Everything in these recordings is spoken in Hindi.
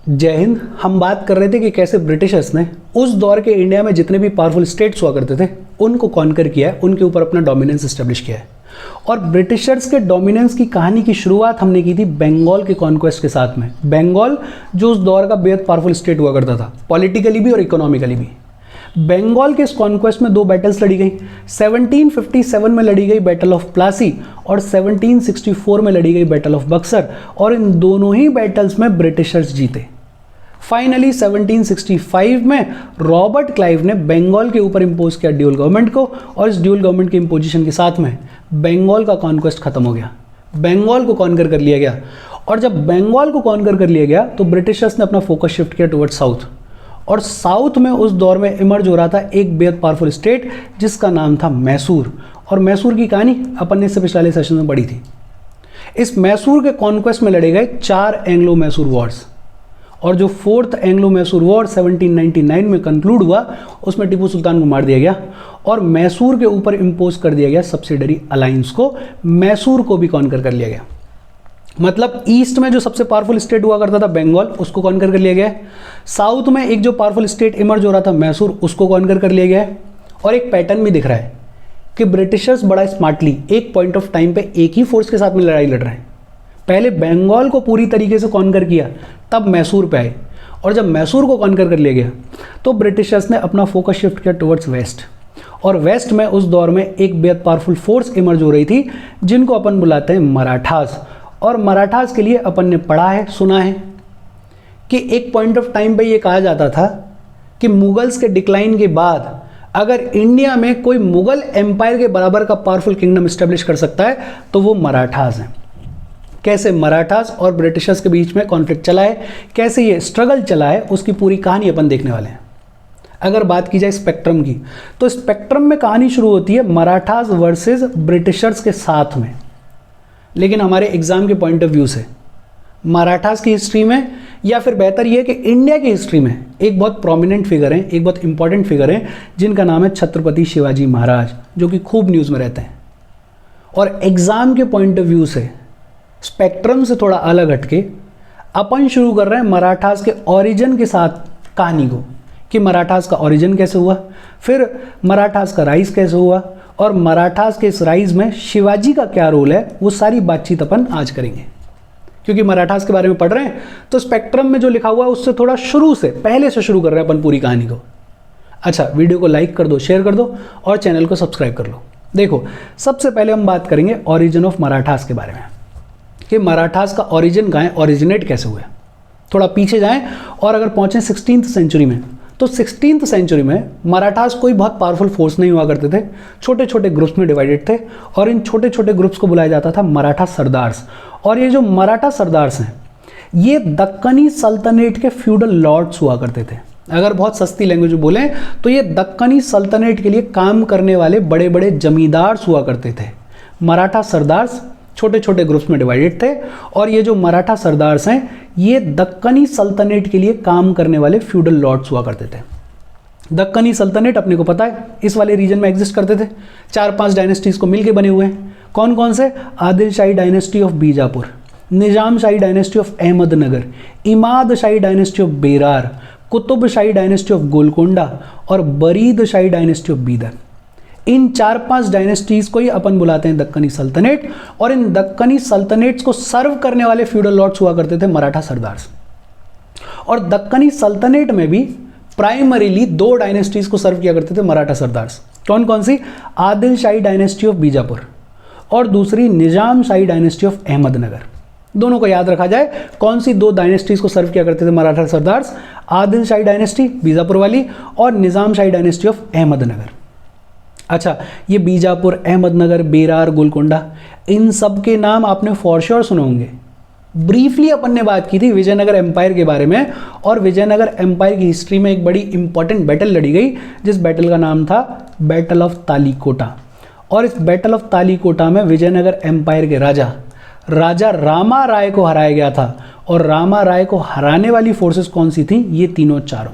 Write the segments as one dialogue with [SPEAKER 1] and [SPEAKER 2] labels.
[SPEAKER 1] जय हिंद। हम बात कर रहे थे कि कैसे ब्रिटिशर्स ने उस दौर के इंडिया में जितने भी पावरफुल स्टेट्स हुआ करते थे उनको कॉन्कर किया है, उनके ऊपर अपना डोमिनेंस एस्टेब्लिश किया है। और ब्रिटिशर्स के डोमिनेंस की कहानी की शुरुआत हमने की थी बंगाल के कॉन्क्वेस्ट के साथ में। बंगाल जो उस दौर का बेहद पावरफुल स्टेट हुआ करता था, पॉलिटिकली भी और इकोनॉमिकली भी। बंगाल के इस कॉन्क्वेस्ट में दो बैटल्स लड़ी गई। 1757 में लड़ी गई बैटल ऑफ प्लासी और 1764 में लड़ी गई बैटल ऑफ बक्सर, और इन दोनों ही बैटल्स में ब्रिटिशर्स जीते। फाइनली 1765 में रॉबर्ट क्लाइव ने बंगाल के ऊपर इंपोज किया ड्यूल गवर्नमेंट को, और इस ड्यूल गवर्नमेंट के इंपोजिशन के साथ में बंगाल का कॉन्क्वेस्ट खत्म हो गया। बंगाल को कॉन्कर कर लिया गया, और जब बंगाल को कॉन्कर कर लिया गया तो ब्रिटिशर्स ने अपना फोकस शिफ्ट किया टुवर्ड साउथ। और साउथ में उस दौर में इमर्ज हो रहा था एक बेहद पावरफुल स्टेट जिसका नाम था मैसूर। और मैसूर की कहानी अपन ने इससे पिछले सेशन में पढ़ी थी। इस मैसूर के कॉन्क्वेस्ट में लड़े गए 4 एंग्लो मैसूर वॉर्स, और जो 4th एंग्लो मैसूर वॉर 1799 में कंक्लूड हुआ उसमें टीपू सुल्तान को मार दिया गया और मैसूर के ऊपर इंपोज कर दिया गया सब्सिडरी अलायंस को। मैसूर को भी कॉन्कर कर लिया गया। मतलब ईस्ट में जो सबसे पावरफुल स्टेट हुआ करता था बंगाल, उसको कॉन्कर कर लिया गया। साउथ में एक जो पावरफुल स्टेट इमर्ज हो रहा था मैसूर, उसको कॉन्कर कर लिया गया। और एक पैटर्न भी दिख रहा है कि ब्रिटिशर्स बड़ा स्मार्टली एक पॉइंट ऑफ टाइम पे एक ही फोर्स के साथ में लड़ाई लड़ रहे हैं। पहले बंगाल को पूरी तरीके से कॉन्कर किया, तब मैसूर पे आए, और जब मैसूर को कॉन्कर कर लिया गया तो ब्रिटिशर्स ने अपना फोकस शिफ्ट किया टुवर्ड्स वेस्ट। और वेस्ट में उस दौर में एक बेहद पावरफुल फोर्स इमर्ज हो रही थी जिनको अपन बुलाते हैं मराठास। और मराठास के लिए अपन ने पढ़ा है, सुना है कि एक पॉइंट ऑफ टाइम पे ये कहा जाता था कि मुगल्स के डिक्लाइन के बाद अगर इंडिया में कोई मुगल एम्पायर के बराबर का पावरफुल किंगडम एस्टेब्लिश कर सकता है तो वो मराठास हैं। कैसे मराठास और ब्रिटिशर्स के बीच में कॉन्फ्लिक्ट चला है, कैसे ये स्ट्रगल चला है, उसकी पूरी कहानी अपन देखने वाले हैं। अगर बात की जाए स्पेक्ट्रम की, तो स्पेक्ट्रम में कहानी शुरू होती है मराठास वर्सेस ब्रिटिशर्स के साथ में। लेकिन हमारे एग्जाम के पॉइंट ऑफ व्यू से मराठास की हिस्ट्री में, या फिर बेहतर यह कि इंडिया की हिस्ट्री में एक बहुत प्रोमिनेंट फिगर हैं, एक बहुत इंपॉर्टेंट फिगर हैं जिनका नाम है छत्रपति शिवाजी महाराज, जो कि खूब न्यूज़ में रहते हैं। और एग्जाम के पॉइंट ऑफ व्यू से स्पेक्ट्रम से थोड़ा अलग हटके अपन शुरू कर रहे हैं मराठास के ओरिजिन के साथ कहानी को, कि मराठास का ओरिजिन कैसे हुआ, फिर मराठास का राइज कैसे हुआ, और मराठास के इस राइज में शिवाजी का क्या रोल है, वो सारी बातचीत अपन आज करेंगे। क्योंकि मराठास के बारे में पढ़ रहे हैं तो स्पेक्ट्रम में जो लिखा हुआ है उससे थोड़ा शुरू से, पहले से शुरू कर रहे हैं अपन पूरी कहानी को। अच्छा, वीडियो को लाइक कर दो, शेयर कर दो और चैनल को सब्सक्राइब कर लो। देखो, सबसे पहले हम बात करेंगे ओरिजिन ऑफ मराठास के बारे में, कि मराठास का ओरिजिन कहाँ है, ओरिजिनेट कैसे हुए। थोड़ा पीछे जाएं और अगर पहुंचे 16th सेंचुरी में, तो 16th सेंचुरी में मराठास कोई बहुत पावरफुल फोर्स नहीं हुआ करते थे। छोटे छोटे ग्रुप्स में डिवाइडेड थे, और इन छोटे छोटे ग्रुप्स को बुलाया जाता था मराठा सरदार्स। और ये जो मराठा सरदार्स हैं, ये दक्कनी सल्तनत के फ्यूडल लॉर्ड्स हुआ करते थे। अगर बहुत सस्ती लैंग्वेज में बोलें तो ये दक्कनी सल्तनत के लिए काम करने वाले बड़े बड़े जमींदार्स हुआ करते थे। मराठा सरदार्स छोटे छोटे ग्रुप्स में डिवाइडेड थे, और ये जो मराठा सरदार्स हैं ये दक्कनी सल्तनत के लिए काम करने वाले फ्यूडल लॉर्ड्स हुआ करते थे। दक्कनी सल्तनत अपने को पता है इस वाले रीजन में एग्जिस्ट करते थे। 4-5 डायनेस्टीज को मिलके बने हुए हैं। कौन कौन से? Adil Shahi dynasty of Bijapur, Nizam Shahi dynasty of Ahmednagar, Imad Shahi dynasty of Berar, Qutb Shahi dynasty of Golconda और बरीद शाही डायनेस्टी ऑफ बीदर। इन 4-5 डायनेस्टीज को ही अपन बुलाते हैं दक्कनी सल्तनत। और इन दक्कनी सल्तनट्स को सर्व करने वाले फ्यूडल लॉर्ड्स हुआ करते थे मराठा सरदार्स। और दक्कनी सल्तनत में भी प्राइमरीली 2 डायनेस्टीज को सर्व किया करते थे मराठा सरदार्स। कौन कौन सी? आदिल शाही डायनेस्टी ऑफ बीजापुर और दूसरी निजाम शाही डायनेस्टी ऑफ अहमदनगर। दोनों को याद रखा जाए, कौन सी 2 डायनेस्टीज को सर्व किया करते थे मराठा सरदार्स? आदिल शाही डायनेस्टी बीजापुर वाली और निजाम शाही डायनेस्टी ऑफ अहमदनगर। अच्छा, ये बीजापुर, अहमदनगर, बेरार, गोलकोंडा, इन सब के नाम आपने फॉर श्योर सुने होंगे। ब्रीफली अपन ने बात की थी विजयनगर एम्पायर के बारे में, और विजयनगर एम्पायर की हिस्ट्री में एक बड़ी इंपॉर्टेंट बैटल लड़ी गई जिस बैटल का नाम था बैटल ऑफ तालीकोटा। और इस बैटल ऑफ तालीकोटा में विजयनगर एम्पायर के राजा रामा राय को हराया गया था। और रामा राय को हराने वाली फोर्सेस कौन सी थी? ये तीनों चारों।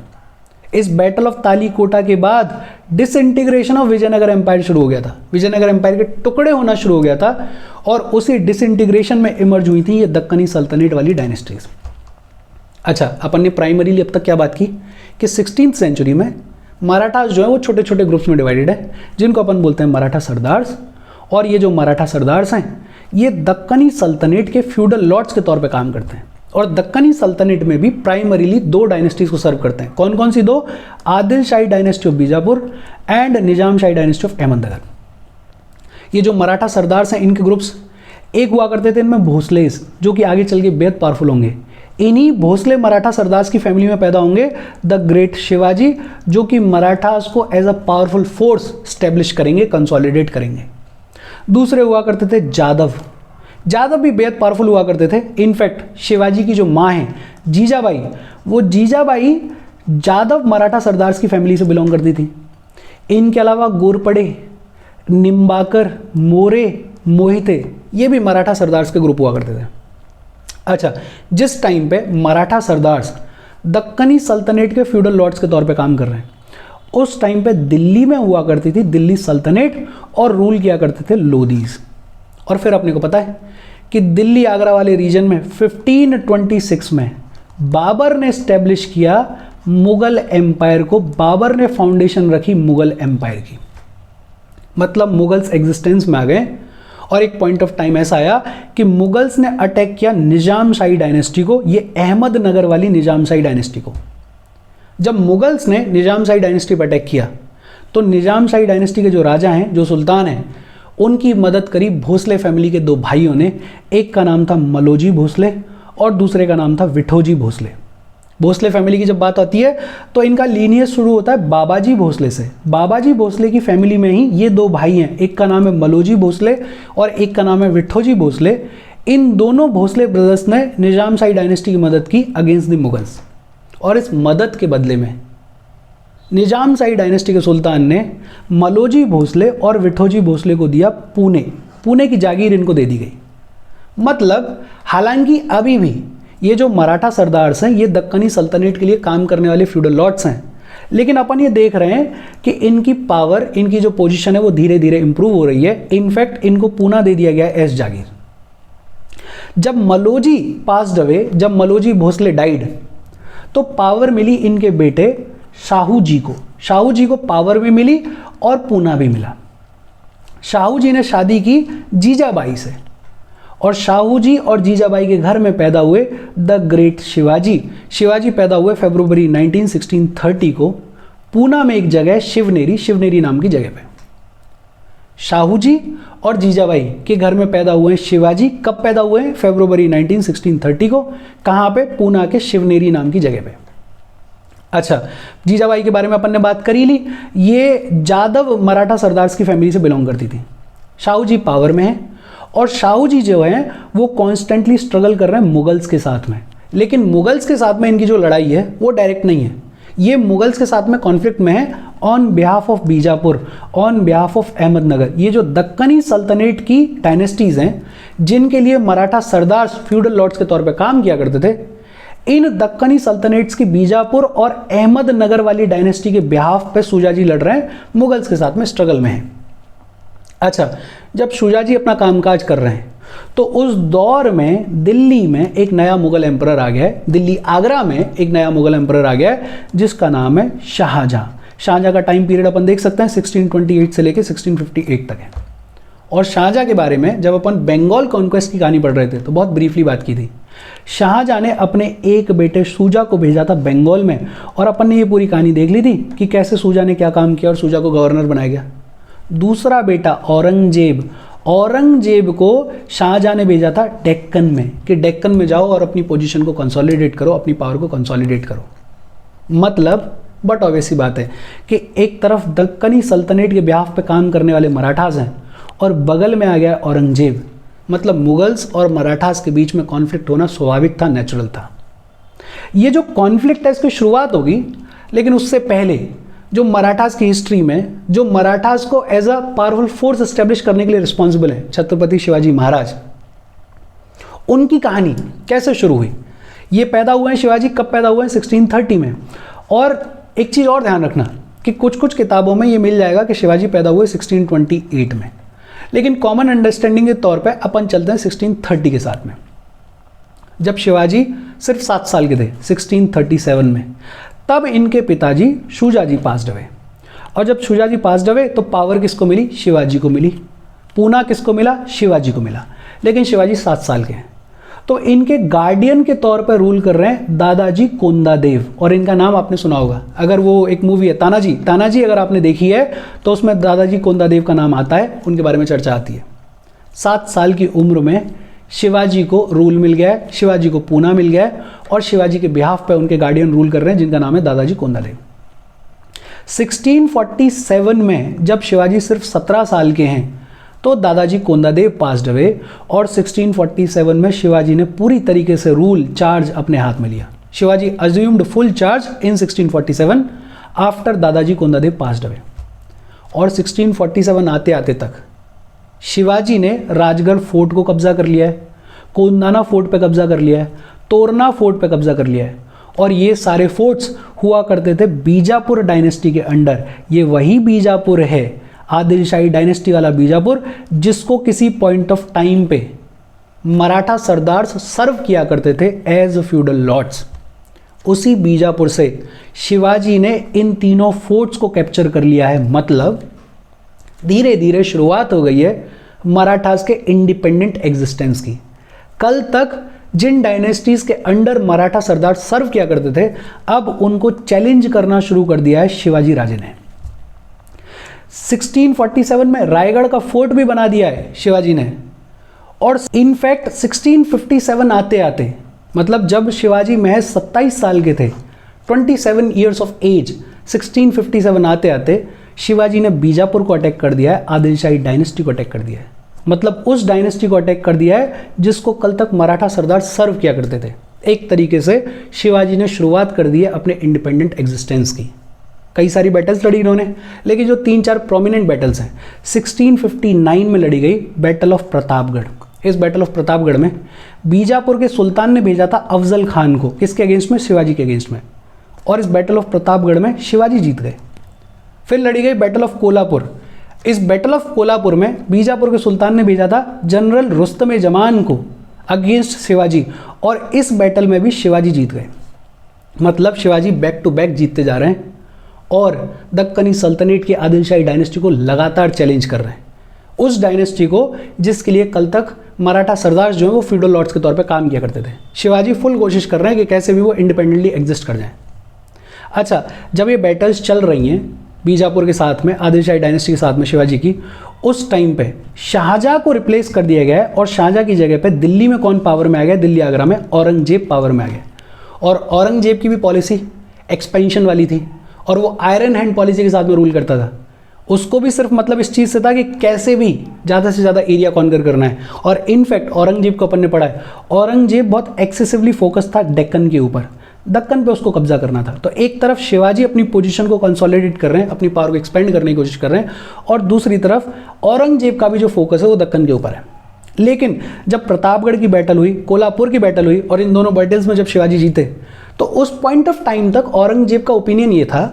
[SPEAKER 1] इस बैटल ऑफ तालीकोटा के बाद डिसइंटीग्रेशन ऑफ विजयनगर एम्पायर शुरू हो गया था। विजयनगर एम्पायर के टुकड़े होना शुरू हो गया था, और उसी डिसइंटीग्रेशन में इमर्ज हुई थी ये दक्कनी सल्तनत वाली डायनेस्टीज। अच्छा, अपन ने प्राइमरीली अब तक क्या बात की कि 16th सेंचुरी में मराठास जो है वो छोटे छोटे ग्रुप्स में डिवाइडेड है, जिनको अपन बोलते हैं मराठा सरदार्स। और ये जो मराठा सरदार्स हैं ये दक्कनी सल्तनत के फ्यूडल लॉर्ड्स के तौर पे काम करते हैं, और दक्कनी सल्तनत में भी प्राइमरीली 2 डायनेस्टीज को सर्व करते हैं। कौन कौन सी 2? Adil Shahi dynasty of Bijapur and Nizam Shahi dynasty of Ahmednagar. ये जो मराठा सरदार्स हैं इनके ग्रुप्स एक हुआ करते थे इनमें भोसलेस, जो कि आगे चल के बेहद पावरफुल होंगे। इन्हीं भोसले मराठा सरदार्स की फैमिली में पैदा होंगे द ग्रेट शिवाजी, जो कि मराठास को as a powerful force establish करेंगे, कंसोलिडेट करेंगे। दूसरे हुआ करते थे जादव। जादव भी बेहद पावरफुल हुआ करते थे। इनफैक्ट शिवाजी की जो माँ है जीजाबाई, वो जीजाबाई जादव मराठा सरदार्स की फैमिली से बिलोंग करती थी। इनके अलावा गोरपड़े, निम्बाकर, मोरे, मोहिते, ये भी मराठा सरदार्स के ग्रुप हुआ करते थे। अच्छा, जिस टाइम पे मराठा सरदार्स दक्कनी सल्तनत के फ्यूडल लॉर्ड्स के तौर पे काम कर रहे हैं, उस टाइम पे दिल्ली में हुआ करती थी दिल्ली सल्तनत, और रूल किया करते थे लोदीज। और फिर अपने को पता है कि दिल्ली आगरा वाले रीजन में 1526 में बाबर ने स्टैब्लिश किया मुगल एम्पायर को। बाबर ने फाउंडेशन रखी मुगल एम्पायर की, मतलब मुगल्स एग्जिस्टेंस में आ गए। और एक पॉइंट ऑफ टाइम ऐसा आया कि मुगल्स ने अटैक किया निजाम शाही डायनेस्टी को, ये अहमदनगर वाली निजाम शाही डायनेस्टी को। जब मुगल्स ने निजाम शाही डायनेस्टी पर अटैक किया तो निजाम शाही डायनेस्टी के जो राजा हैं, जो सुल्तान हैं, उनकी मदद करी भोसले फैमिली के 2 भाइयों ने। एक का नाम था मलोजी भोसले और दूसरे का नाम था विठोजी भोसले। भोसले फैमिली की जब बात आती है तो इनका लीनियज शुरू होता है बाबाजी भोसले से। बाबाजी भोसले की फैमिली में ही ये 2 भाई हैं, एक का नाम है मलोजी भोसले और एक का नाम है विठोजी भोसले। इन दोनों भोसले ब्रदर्स ने निजाम शाही डायनेस्टी की मदद की अगेंस्ट द मुगल्स, और इस मदद के बदले में निजाम शाही डायनेस्टी के सुल्तान ने मलोजी भोसले और विठोजी भोसले को दिया पुणे। पुणे की जागीर इनको दे दी गई। मतलब हालांकि अभी भी ये जो मराठा सरदार्स हैं ये दक्कनी सल्तनत के लिए काम करने वाले फ्यूडल लॉर्ड्स हैं, लेकिन अपन ये देख रहे हैं कि इनकी पावर, इनकी जो पोजीशन है वो धीरे धीरे इंप्रूव हो रही है। इनफैक्ट इनको पूना दे दिया गया है एस जागीर। जब मलोजी पास्ड अवे, जब मलोजी भोसले डाइड, तो पावर मिली इनके बेटे शाहू जी को। शाहू जी को पावर भी मिली और पूना भी मिला। शाहू जी ने शादी की जीजाबाई से, और शाहू जी और जीजाबाई के घर में पैदा हुए द ग्रेट शिवाजी। शिवाजी पैदा हुए फरवरी 1630 को पूना में एक जगह शिवनेरी, शिवनेरी नाम की जगह पे। शाहू जी और जीजाबाई के घर में पैदा हुए शिवाजी। कब पैदा हुए हैं? फरवरी 1630 को। कहाँ पे? पूना के शिवनेरी नाम की जगह पे। अच्छा, जीजाबाई के बारे में अपन ने बात करी ली। ये जादव मराठा सरदार्स की फैमिली से बिलोंग करती थी। शाहू जी पावर में है, और शाहू जी जो हैं वो कॉन्स्टेंटली स्ट्रगल कर रहे हैं मुगल्स के साथ में। लेकिन मुगल्स के साथ में इनकी जो लड़ाई है वो डायरेक्ट नहीं है, ये मुगल्स के साथ में कॉन्फ्लिक्ट में है on behalf of Bijapur, on behalf of Ahmednagar. ये जो दक्कनी सल्तनत की डायनेस्टीज हैं जिनके लिए मराठा सरदार्स फ्यूडल लॉर्ड्स के तौर पे काम किया करते थे, इन दक्कनी सल्तनट्स की बीजापुर और अहमदनगर वाली डायनेस्टी के बिहाफ पे शुजाजी लड़ रहे हैं, मुगल्स के साथ में स्ट्रगल में हैं। अच्छा, जब शुजाजी अपना कामकाज कर रहे हैं तो उस दौर में दिल्ली में एक नया मुगल एम्परर आ गया है। दिल्ली आगरा में एक नया मुगल एम्परर आ गया है जिसका नाम है शाहजहां। शाहजहां का टाइम पीरियड अपन देख सकते हैं 1628 से लेकर 1658 तक है। और शाहजहां के बारे में जब अपन बंगाल कॉन्क्वेस्ट की कहानी पढ़ रहे थे तो बहुत ब्रीफली बात की थी। शाहजहां ने अपने एक बेटे शुजा को भेजा था बंगाल में, और अपन ने ये पूरी कहानी देख ली थी कि कैसे शुजा ने क्या काम किया और शुजा को गवर्नर बनाया गया। दूसरा बेटा औरंगजेब, औरंगजेब को शाहजहां ने भेजा था डेक्कन में, कि डेक्कन में जाओ और अपनी पोजीशन को कंसोलिडेट करो, अपनी पावर को कंसोलिडेट करो। मतलब बट ऑब्वियस बात है कि एक तरफ दक्कनी सल्तनत के बिहाफ पे काम करने वाले मराठास हैं और बगल में आ गया औरंगजेब। मतलब मुगल्स और मराठास के बीच में कॉन्फ्लिक्ट होना स्वाभाविक था, नेचुरल था। ये जो कॉन्फ्लिक्ट है इसकी शुरुआत होगी, लेकिन उससे पहले जो मराठास की हिस्ट्री में, जो मराठास को as a powerful force establish करने के लिए रिस्पॉन्सिबल है, छत्रपति शिवाजी महाराज, उनकी कहानी कैसे शुरू हुई। ये पैदा हुए हैं शिवाजी, कब पैदा हुए हैं? 1630 में। और एक चीज़ और ध्यान रखना कि कुछ कुछ किताबों में ये मिल जाएगा कि शिवाजी पैदा हुए 1628 में, लेकिन कॉमन अंडरस्टैंडिंग के तौर पे अपन चलते हैं 1630 के साथ में। जब शिवाजी सिर्फ 7 साल के थे 1637 में। तब इनके पिताजी शुजाजी पास्ड अवे, और जब शुजाजी पास्ड अवे तो पावर किसको मिली? शिवाजी को मिली। पूना किसको मिला? शिवाजी को मिला। लेकिन शिवाजी 7 साल के हैं, तो इनके गार्डियन के तौर पर रूल कर रहे हैं दादाजी कोंडादेव, और इनका नाम आपने सुना होगा। अगर वो एक मूवी है तानाजी, तानाजी अगर आपने देखी है तो उसमें दादाजी कोंडादेव का नाम आता है, उनके बारे में चर्चा आती है। 7 साल की उम्र में शिवाजी को रूल मिल गया है, शिवाजी को पूना मिल गया है, और शिवाजी के बिहाफ पे उनके गार्डियन रूल कर रहे हैं जिनका नाम है दादाजी कोंडादेव। 1647 में जब शिवाजी सिर्फ 17 साल के हैं तो दादाजी कोंडादेव पास्ड अवे, और 1647 में शिवाजी ने पूरी तरीके से रूल चार्ज अपने हाथ में लिया। Shivaji assumed full charge in 1647 after दादाजी कोंडादेव पास्ड अवे। और 1647 आते आते तक शिवाजी ने राजगढ़ फोर्ट को कब्जा कर लिया है, कोंडाना फोर्ट पे कब्जा कर लिया है, तोरना फोर्ट पे कब्जा कर लिया है, और ये सारे फोर्ट्स हुआ करते थे बीजापुर डायनेस्टी के अंडर। ये वही बीजापुर है, आदिलशाही डायनेस्टी वाला बीजापुर, जिसको किसी पॉइंट ऑफ टाइम पे मराठा सरदार्स सर्व किया करते थे एज फ्यूडल लॉर्ड्स। उसी बीजापुर से शिवाजी ने इन तीनों फोर्ट्स को कैप्चर कर लिया है। मतलब धीरे धीरे शुरुआत हो गई है मराठास के इंडिपेंडेंट एग्जिस्टेंस की। कल तक जिन डायनेस्टीज के अंडर मराठा सरदार सर्व किया करते थे, अब उनको चैलेंज करना शुरू कर दिया है शिवाजी राजे ने। 1647 में रायगढ़ का फोर्ट भी बना दिया है शिवाजी ने, और इनफैक्ट 1657 आते आते, मतलब जब शिवाजी महज 27 साल के थे, 27 ईयर्स ऑफ एज, 1657 आते आते शिवाजी ने बीजापुर को अटैक कर दिया है, आदिलशाही डायनेस्टी को अटैक कर दिया है। मतलब उस डायनेस्टी को अटैक कर दिया है जिसको कल तक मराठा सरदार सर्व किया करते थे। एक तरीके से शिवाजी ने शुरुआत कर दी है अपने इंडिपेंडेंट एग्जिस्टेंस की। कई सारी बैटल्स लड़ी इन्होंने, लेकिन जो 3-4 प्रोमिनेंट बैटल्स हैं, 1659 में लड़ी गई बैटल ऑफ प्रतापगढ़। इस बैटल ऑफ प्रतापगढ़ में बीजापुर के सुल्तान ने भेजा था अफजल खान को, किसके अगेंस्ट में? शिवाजी के अगेंस्ट में, और इस बैटल ऑफ प्रतापगढ़ में शिवाजी जीत गए। फिर लड़ी गई बैटल ऑफ कोल्हापुर। इस बैटल ऑफ कोल्हापुर में बीजापुर के सुल्तान ने भेजा था जनरल रुस्तम जमान को अगेंस्ट शिवाजी, और इस बैटल में भी शिवाजी जीत गए। मतलब शिवाजी बैक टू बैक जीतते जा रहे हैं और दक्कनी सल्तनत की आदिलशाही डायनेस्टी को लगातार चैलेंज कर रहे हैं। उस डायनेस्टी को जिसके लिए कल तक मराठा सरदार जो है वो फ्यूडल लॉर्ड्स के तौर पे काम किया करते थे। शिवाजी फुल कोशिश कर रहे हैं कि कैसे भी वो इंडिपेंडेंटली एग्जिस्ट कर जाएं। अच्छा, जब ये बैटल्स चल रही हैं बीजापुर के साथ में, आदिलशाही डायनेस्टी के साथ में शिवाजी की, उस टाइम पे शाहजहाँ को रिप्लेस कर दिया गया है, और शाहजहाँ की जगह पे दिल्ली में कौन पावर में आ गया? दिल्ली आगरा में औरंगजेब पावर में आ गया। और औरंगजेब की भी पॉलिसी एक्सपेंशन वाली थी, और वो आयरन हैंड पॉलिसी के साथ में रूल करता था। उसको भी सिर्फ मतलब इस चीज़ से था कि कैसे भी ज़्यादा से ज़्यादा एरिया कॉन्कर करना है। और इनफैक्ट औरंगजेब को अपन ने पढ़ा है, औरंगजेब बहुत एक्सेसिवली फोकस था डेक्कन के ऊपर, दक्कन पे उसको कब्जा करना था। तो एक तरफ शिवाजी अपनी पोजीशन को कंसोलिडेट कर रहे हैं, अपनी पावर को एक्सपेंड करने की कोशिश कर रहे हैं, और दूसरी तरफ औरंगजेब का भी जो फोकस है वो दक्कन के ऊपर है। लेकिन जब प्रतापगढ़ की बैटल हुई, कोल्हापुर की बैटल हुई, और इन दोनों बैटल्स में जब शिवाजी जीते, तो उस पॉइंट ऑफ टाइम तक औरंगजेब का ओपिनियन ये था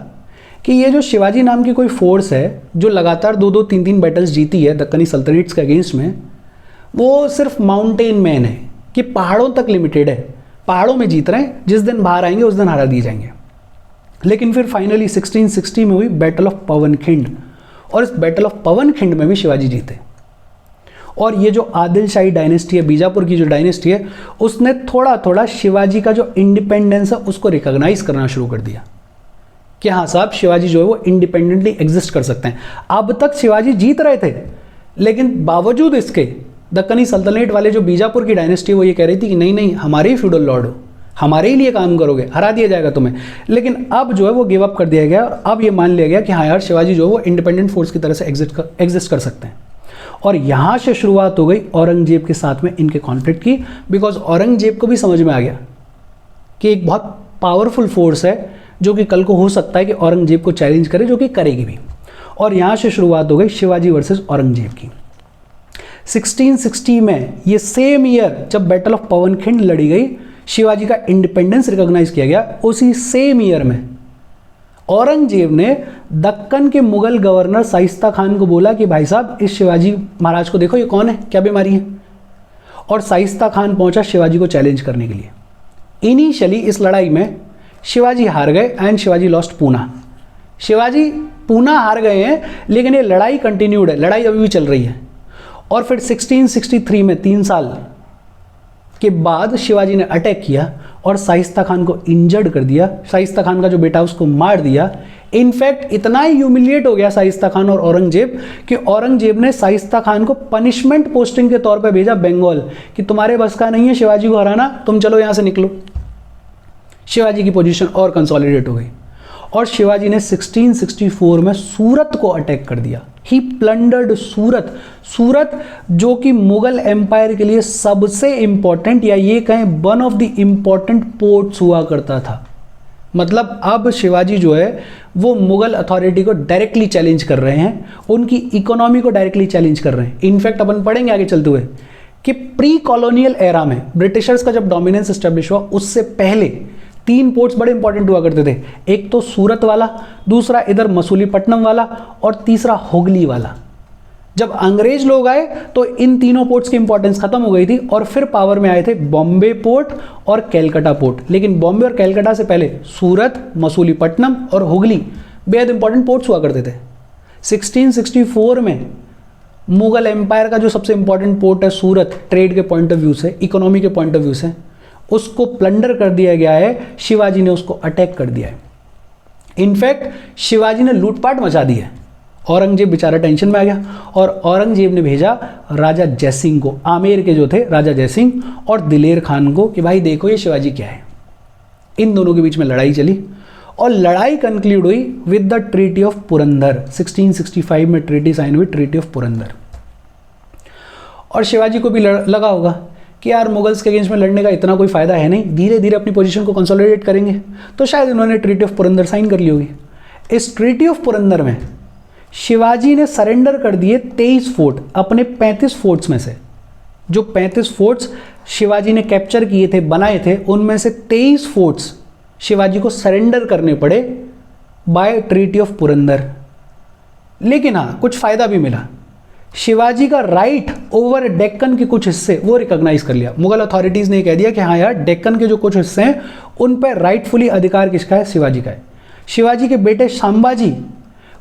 [SPEAKER 1] कि ये जो शिवाजी नाम की कोई फोर्स है जो लगातार 2-2, 3-3 बैटल्स जीती है दक्कनी सल्तनट्स के अगेंस्ट में, वो सिर्फ माउंटेन मैन है, कि पहाड़ों तक लिमिटेड है, पहाड़ों में जीत रहे हैं, जिस दिन बाहर आएंगे उस दिन हरा दिए जाएंगे। लेकिन फिर फाइनली 1660 में हुई बैटल ऑफ पवनखिंड, और इस बैटल ऑफ पवनखिंड में भी शिवाजी जीते। और ये जो आदिलशाही डायनेस्टी है, बीजापुर की जो डायनेस्टी है, उसने थोड़ा थोड़ा शिवाजी का जो इंडिपेंडेंस है उसको रिकॉग्नाइज करना शुरू कर दिया कि हाँ साहब, शिवाजी जो है वो इंडिपेंडेंटली एग्जिस्ट कर सकते हैं। अब तक शिवाजी जीत रहे थे, लेकिन बावजूद इसके दक्कनी सल्तनत वाले जो बीजापुर की डायनेस्टी वो ये कह रही थी कि नहीं नहीं, हमारे ही फ्यूडल लॉर्ड हो, हमारे ही लिए काम करोगे, हरा दिया जाएगा तुम्हें। लेकिन अब जो है वो गिव अप कर दिया गया, और अब ये मान लिया गया कि हाँ यार, शिवाजी जो है वो इंडिपेंडेंट फोर्स की तरह से एग्जिस्ट कर सकते हैं। और यहाँ से शुरुआत हो गई औरंगजेब के साथ में इनके कॉन्फ्लिक्ट की, बिकॉज औरंगजेब को भी समझ में आ गया कि एक बहुत पावरफुल फोर्स है जो कि कल को हो सकता है कि औरंगजेब को चैलेंज करे, जो कि करेगी भी। और यहाँ से शुरुआत हो गई शिवाजी वर्सेस औरंगजेब की। 1660 में ये सेम ईयर जब बैटल ऑफ पवनखिंड लड़ी गई, शिवाजी का इंडिपेंडेंस रिकॉग्नाइज किया गया, उसी सेम ईयर में औरंगजेब ने दक्कन के मुगल गवर्नर शाइस्ता खान को बोला कि भाई साहब, इस शिवाजी महाराज को देखो, ये कौन है, क्या बीमारी है। और शाइस्ता खान पहुंचा शिवाजी को चैलेंज करने के लिए। इनिशियली इस लड़ाई में शिवाजी हार गए एंड शिवाजी लॉस्ट पूना। शिवाजी पूना हार गए हैं, लेकिन ये लड़ाई कंटिन्यूड है, लड़ाई अभी भी चल रही है। और फिर 1663 में 3 साल के बाद शिवाजी ने अटैक किया और शाइस्ता खान को इंजर्ड कर दिया। शाइस्ता खान का जो बेटा उसको मार दिया। इनफैक्ट इतना ही ह्यूमिलिएट हो गया शाइस्ता खान और औरंगजेब कि औरंगजेब ने शाइस्ता खान को पनिशमेंट पोस्टिंग के तौर पर भेजा बंगाल कि तुम्हारे बस का नहीं है शिवाजी को हराना, तुम चलो यहां से निकलो। शिवाजी की पोजीशन और कंसोलिडेट हो गई और शिवाजी ने 1664 में सूरत को अटैक कर दिया। ही प्लंडर्ड सूरत। सूरत जो कि मुगल एम्पायर के लिए सबसे इंपॉर्टेंट या ये कहें one of the important ports हुआ करता था। मतलब अब शिवाजी जो है वो मुगल अथॉरिटी को डायरेक्टली चैलेंज कर रहे हैं, उनकी इकोनॉमी को डायरेक्टली चैलेंज कर रहे हैं। इनफैक्ट अपन पढ़ेंगे आगे चलते हुए कि प्री कॉलोनियल एरा में ब्रिटिशर्स का जब डोमिनेंस एस्टेब्लिश हुआ उससे पहले 3 पोर्ट्स बड़े इंपॉर्टेंट हुआ करते थे। एक तो सूरत वाला, दूसरा इधर मसूलीपट्टनम वाला और तीसरा हुगली वाला। जब अंग्रेज लोग आए तो इन तीनों पोर्ट्स की इंपॉर्टेंस खत्म हो गई थी और फिर पावर में आए थे बॉम्बे पोर्ट और कैलकाटा पोर्ट। लेकिन बॉम्बे और कैलकाटा से पहले सूरत, मसूलीपट्टनम और हुगली बेहद इंपॉर्टेंट पोर्ट्स हुआ करते थे। 1664 में मुगल एम्पायर का जो सबसे इंपॉर्टेंट पोर्ट है सूरत, ट्रेड के पॉइंट ऑफ व्यू से, इकोनॉमी के पॉइंट ऑफ व्यू से, उसको प्लंडर कर दिया गया है। शिवाजी ने उसको अटैक कर दिया है। इनफैक्ट शिवाजी ने लूटपाट मचा दी है। औरंगजेब बेचारा टेंशन में आ गया और औरंगजेब ने भेजा राजा जयसिंह को, आमेर के जो थे राजा जयसिंह और दिलेर खान को कि भाई देखो ये शिवाजी क्या है। इन दोनों के बीच में लड़ाई चली और लड़ाई कंक्लूड हुई with the treaty of Purandar. 1665 में ट्रीटी साइन हुई, ट्रीटी ऑफ पुरंदर। और शिवाजी को भी लगा होगा कि यार मुगल्स के अगेंस्ट में लड़ने का इतना कोई फायदा है नहीं, धीरे धीरे अपनी पोजीशन को कंसोलिडेट करेंगे, तो शायद इन्होंने ट्रीटी ऑफ पुरंदर साइन कर ली होगी। इस ट्रीटी ऑफ पुरंदर में शिवाजी ने सरेंडर कर दिए 23 फोर्ट अपने 35 फोर्ट्स में से। जो 35 फोर्ट्स शिवाजी ने कैप्चर किए थे, बनाए थे, उनमें से 23 फोर्ट्स शिवाजी को सरेंडर करने पड़े बाय ट्रीटी ऑफ पुरंदर। लेकिन हाँ, कुछ फायदा भी मिला। शिवाजी का राइट ओवर डेक्कन के कुछ हिस्से वो रिकॉग्नाइज कर लिया। मुगल अथॉरिटीज ने कह दिया कि हाँ यार, डेक्कन के जो कुछ हिस्से हैं उन पर राइटफुली अधिकार किसका है? शिवाजी का है। शिवाजी के बेटे संभाजी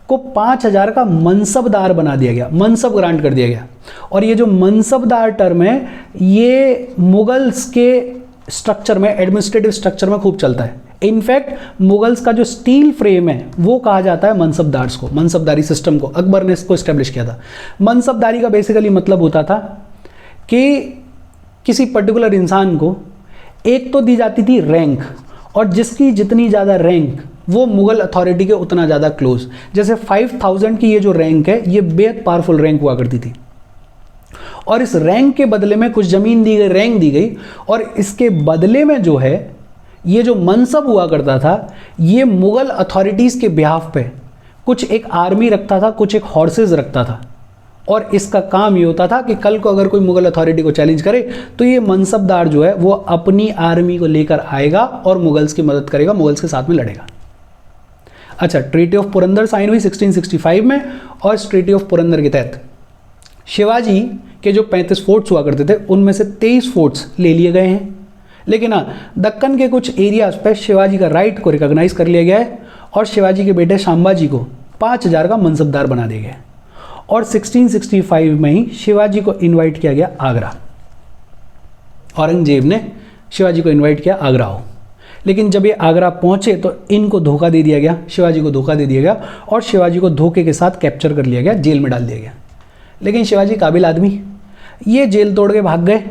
[SPEAKER 1] को 5000 का मनसबदार बना दिया गया, मनसब ग्रांट कर दिया गया। और ये जो मनसबदार टर्म है ये मुगल्स के स्ट्रक्चर में, एडमिनिस्ट्रेटिव स्ट्रक्चर में खूब चलता है। इनफैक्ट मुगल्स का जो स्टील फ्रेम है वो कहा जाता है मनसबदार्स को, मनसबदारी सिस्टम को। अकबर ने इसको एस्टेब्लिश किया था। मनसबदारी का बेसिकली मतलब होता था कि किसी पर्टिकुलर इंसान को एक तो दी जाती थी रैंक, और जिसकी जितनी ज़्यादा रैंक वो मुगल अथॉरिटी के उतना ज़्यादा क्लोज। जैसे 5000 की ये जो रैंक है ये बेहद पावरफुल रैंक हुआ करती थी और इस रैंक के बदले में कुछ ज़मीन दी गई, रैंक दी गई, और इसके बदले में जो है ये जो मनसब हुआ करता था ये मुगल अथॉरिटीज़ के बिहाफ पे कुछ एक आर्मी रखता था, कुछ एक हॉर्सेस रखता था। और इसका काम ये होता था कि कल को अगर कोई मुगल अथॉरिटी को चैलेंज करे तो ये मनसबदार जो है वो अपनी आर्मी को लेकर आएगा और मुगल्स की मदद करेगा, मुगल्स के साथ में लड़ेगा। अच्छा, ट्रीटी ऑफ पुरंदर साइन हुई 1665 में और इस ट्रीटी ऑफ पुरंदर के तहत शिवाजी के जो 35 फोर्ट्स हुआ करते थे उनमें से 23 फोर्ट्स ले लिए गए हैं। लेकिन हाँ, दक्कन के कुछ एरियाज पर शिवाजी का राइट को रिकॉग्नाइज कर लिया गया है और शिवाजी के बेटे संभाजी को 5000 का मनसबदार बना दिया गया। और 1665 में ही शिवाजी को इनवाइट किया गया आगरा। औरंगजेब ने शिवाजी को इनवाइट किया आगरा हो, लेकिन जब ये आगरा पहुंचे तो इनको धोखा दे दिया गया, शिवाजी को धोखा दे दिया गया और शिवाजी को धोखे के साथ कैप्चर कर लिया गया, जेल में डाल दिया गया। लेकिन शिवाजी काबिल आदमी, ये जेल तोड़ के भाग गए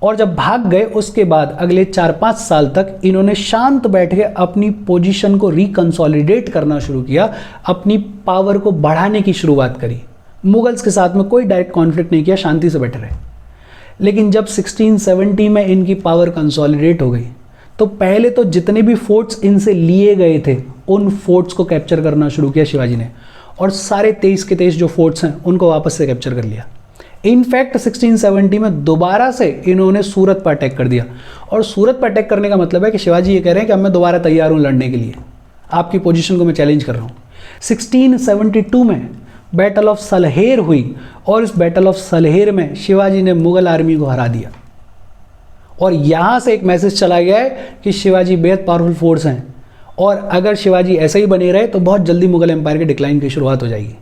[SPEAKER 1] और जब भाग गए उसके बाद अगले 4-5 साल तक इन्होंने शांत बैठ के अपनी पोजीशन को रिकंसोलिडेट करना शुरू किया, अपनी पावर को बढ़ाने की शुरुआत करी। मुगल्स के साथ में कोई डायरेक्ट कॉन्फ्लिक्ट नहीं किया, शांति से बैठे रहे। लेकिन जब 1670 में इनकी पावर कंसोलिडेट हो गई तो पहले तो जितने भी फोर्ट्स इनसे लिए गए थे उन फोर्ट्स को कैप्चर करना शुरू किया शिवाजी ने, और सारे 23 के 23 जो फोर्ट्स हैं उनको वापस से कैप्चर कर लिया। इनफैक्ट 1670 में दोबारा से इन्होंने सूरत पर अटैक कर दिया। और सूरत पर अटैक करने का मतलब है कि शिवाजी ये कह रहे हैं कि अब मैं दोबारा तैयार हूँ लड़ने के लिए, आपकी पोजीशन को मैं चैलेंज कर रहा हूँ। 1672 में बैटल ऑफ सलहेर हुई और इस बैटल ऑफ सलहेर में शिवाजी ने मुगल आर्मी को हरा दिया। और यहाँ से एक मैसेज चला गया है कि शिवाजी बेहद पावरफुल फोर्स हैं, और अगर शिवाजी ऐसे ही बने रहे तो बहुत जल्दी मुगल एम्पायर के डिक्लाइन की शुरुआत हो जाएगी।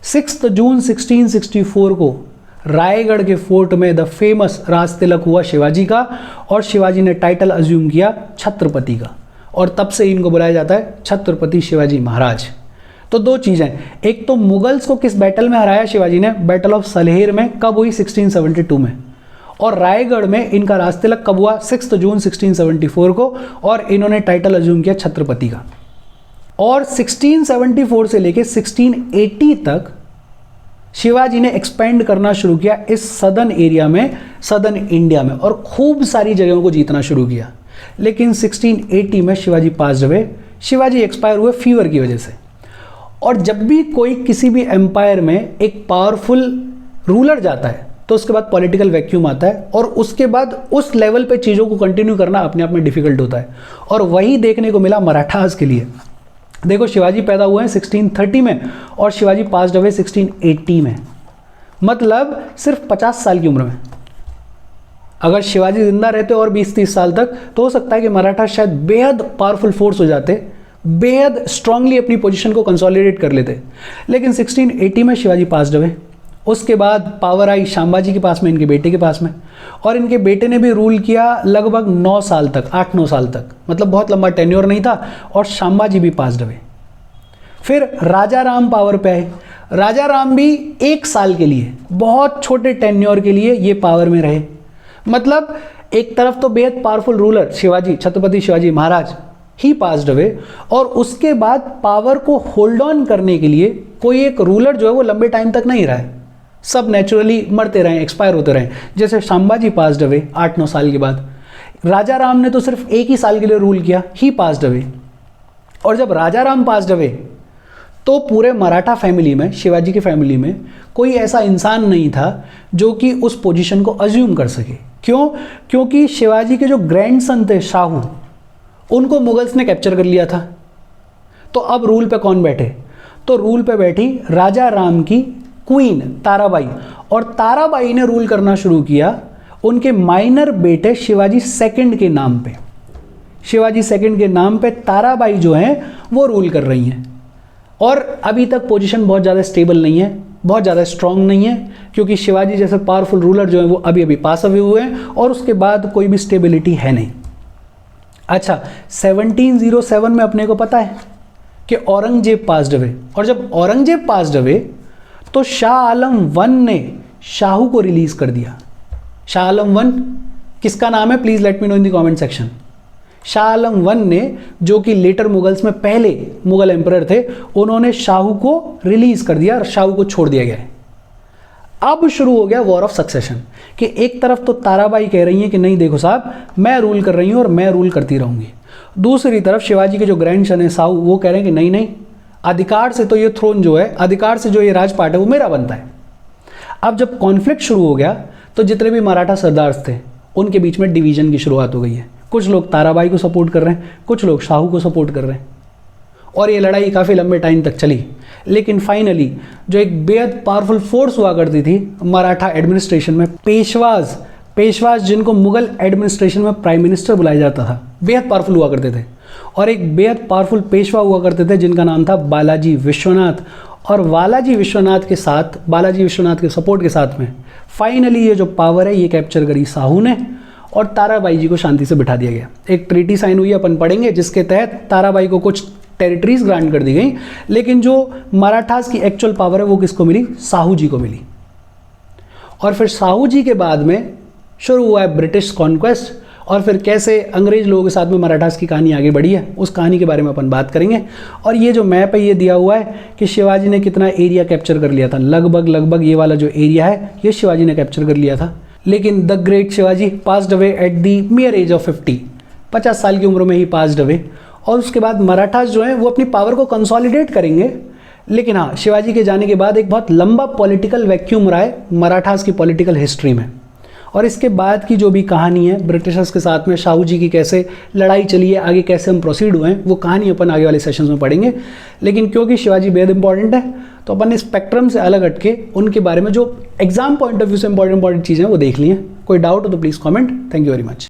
[SPEAKER 1] 6 जून 1664 को रायगढ़ के फोर्ट में द फेमस राज तिलक हुआ शिवाजी का, और शिवाजी ने टाइटल अज्यूम किया छत्रपति का, और तब से इनको बुलाया जाता है छत्रपति शिवाजी महाराज। तो दो चीज़ें, एक तो मुगल्स को किस बैटल में हराया शिवाजी ने, बैटल ऑफ सलहेर में, कब हुई 1672 में, और रायगढ़ में इनका राज तिलक कब हुआ 6 जून 1674 को, और इन्होंने टाइटल अज्यूम किया छत्रपति का। और 1674 से लेके 1680 तक शिवाजी ने एक्सपेंड करना शुरू किया इस सदर्न एरिया में, सदर्न इंडिया में, और खूब सारी जगहों को जीतना शुरू किया। लेकिन 1680 में Shivaji pass away, Shivaji expire हुए फीवर की वजह से। और जब भी कोई किसी भी एम्पायर में एक पावरफुल रूलर जाता है तो उसके बाद पॉलिटिकल वैक्यूम आता है, और उसके बाद उस लेवल पे चीज़ों को कंटिन्यू करना अपने आप में डिफिकल्ट होता है, और वही देखने को मिला मराठास के लिए। देखो शिवाजी पैदा हुए हैं 1630 में और शिवाजी पास्ड अवे 1680 में, मतलब सिर्फ 50 साल की उम्र में। अगर शिवाजी जिंदा रहते और 20-30 साल तक तो हो सकता है कि मराठा शायद बेहद पावरफुल फोर्स हो जाते, बेहद स्ट्रांगली अपनी पोजीशन को कंसोलिडेट कर लेते। लेकिन 1680 में शिवाजी पास्ड अवे, उसके बाद पावर आई शांबाजी के पास में, इनके बेटे के पास में, और इनके बेटे ने भी रूल किया लगभग 9 साल तक, 8-9 साल तक, मतलब बहुत लंबा टेन्योर नहीं था, और शांबाजी भी पास्ड अवे। फिर राजा राम पावर पे आए, राजा राम भी 1 साल के लिए, बहुत छोटे टेन्योर के लिए ये पावर में रहे। मतलब एक तरफ तो बेहद पावरफुल रूलर शिवाजी, छत्रपति शिवाजी महाराज ही पास्ड अवे, और उसके बाद पावर को होल्ड ऑन करने के लिए कोई एक रूलर जो है वो लंबे टाइम तक नहीं रहा है, सब नेचुरली मरते रहे, एक्सपायर होते रहे। जैसे शांबाजी पास्ड अवे 8-9 साल के बाद, राजा राम ने तो सिर्फ 1 ही साल के लिए रूल किया, ही पास्ड अवे। और जब राजा राम पास्ड अवे तो पूरे मराठा फैमिली में, शिवाजी की फैमिली में कोई ऐसा इंसान नहीं था जो कि उस पोजीशन को अज्यूम कर सके। क्यों? क्योंकि शिवाजी के जो ग्रैंडसन थे शाहू, उनको मुगल्स ने कैप्चर कर लिया था। तो अब रूल पे कौन बैठे? तो रूल पे बैठी राजा राम की क्वीन ताराबाई, और ताराबाई ने रूल करना शुरू किया उनके माइनर बेटे शिवाजी सेकंड के नाम पे। शिवाजी सेकंड के नाम पे ताराबाई जो हैं वो रूल कर रही हैं, और अभी तक पोजीशन बहुत ज़्यादा स्टेबल नहीं है, बहुत ज़्यादा स्ट्रांग नहीं है, क्योंकि शिवाजी जैसे पावरफुल रूलर जो हैं वो अभी अभी पास अवे हुए हैं, और उसके बाद कोई भी स्टेबिलिटी है नहीं। अच्छा, 1707 में अपने को पता है कि औरंगजेब पास्ड अवे, और जब औरंगजेब पास्ड अवे तो शाह आलम वन ने शाहू को रिलीज कर दिया। शाह आलम वन किसका नाम है? Please let me know in the comment section. Shah Alam one ने, जो कि लेटर मुगल्स में पहले मुगल एम्परर थे, उन्होंने शाहू को रिलीज कर दिया और शाहू को छोड़ दिया गया है। अब शुरू हो गया वॉर ऑफ सक्सेशन, कि एक तरफ तो ताराबाई कह रही हैं कि नहीं देखो साहब, मैं रूल कर रही हूं और मैं रूल करती रहूंगी। दूसरी तरफ शिवाजी के जो ग्रैंडसन है साहू, वो कह रहे हैं कि नहीं नहीं, अधिकार से तो ये थ्रोन जो है, अधिकार से जो ये राजपाट है वो मेरा बनता है। अब जब कॉन्फ्लिक्ट शुरू हो गया तो जितने भी मराठा सरदार थे उनके बीच में डिवीजन की शुरुआत हो गई है। कुछ लोग ताराबाई को सपोर्ट कर रहे हैं, कुछ लोग शाहू को सपोर्ट कर रहे हैं, और ये लड़ाई काफ़ी लंबे टाइम तक चली। लेकिन फाइनली जो एक बेहद पावरफुल फोर्स हुआ करती थी मराठा एडमिनिस्ट्रेशन में, पेशवाज जिनको मुगल एडमिनिस्ट्रेशन में प्राइम मिनिस्टर बुलाया जाता था, बेहद पावरफुल हुआ करते थे। और एक बेहद पावरफुल पेशवा हुआ करते थे जिनका नाम था बालाजी विश्वनाथ, और बालाजी विश्वनाथ के साथ, बालाजी विश्वनाथ के सपोर्ट के साथ में फाइनली ये जो पावर है ये कैप्चर करी साहू ने, और ताराबाई जी को शांति से बिठा दिया गया। एक ट्रीटी साइन हुई, अपन पढ़ेंगे, जिसके तहत ताराबाई को कुछ टेरिटरीज ग्रांट कर दी गई, लेकिन जो मराठास की एक्चुअल पावर है वो किसको मिली? साहू जी को मिली। और फिर साहू जी के बाद में शुरू हुआ है ब्रिटिश कॉन्क्वेस्ट, और फिर कैसे अंग्रेज लोगों के साथ में मराठास की कहानी आगे बढ़ी है, उस कहानी के बारे में अपन बात करेंगे। और ये जो मैप है ये दिया हुआ है कि शिवाजी ने कितना एरिया कैप्चर कर लिया था। लगभग ये वाला जो एरिया है ये शिवाजी ने कैप्चर कर लिया था। लेकिन the great Shivaji passed away at the mere age of 50 साल की उम्र में ही पास्ड अवे। और उसके बाद मराठास जो हैं वो अपनी पावर को कंसोलिडेट करेंगे। लेकिन हाँ, शिवाजी के जाने के बाद एक बहुत लंबा पॉलिटिकल वैक्यूम रहा है मराठास की पॉलिटिकल हिस्ट्री में, और इसके बाद की जो भी कहानी है ब्रिटिशर्स के साथ में शाहू जी की कैसे लड़ाई चली है, आगे कैसे हम प्रोसीड हुए हैं, वो कहानी अपन आगे वाले सेशंस में पढ़ेंगे। लेकिन क्योंकि शिवाजी बेहद इंपॉर्टेंट है तो अपन ने स्पेक्ट्रम से अलग हटके उनके बारे में जो एग्जाम पॉइंट ऑफ व्यू से इंपॉर्टेंट चीज़ें वो देख ली हैं। कोई डाउट हो तो please comment. Thank you very much.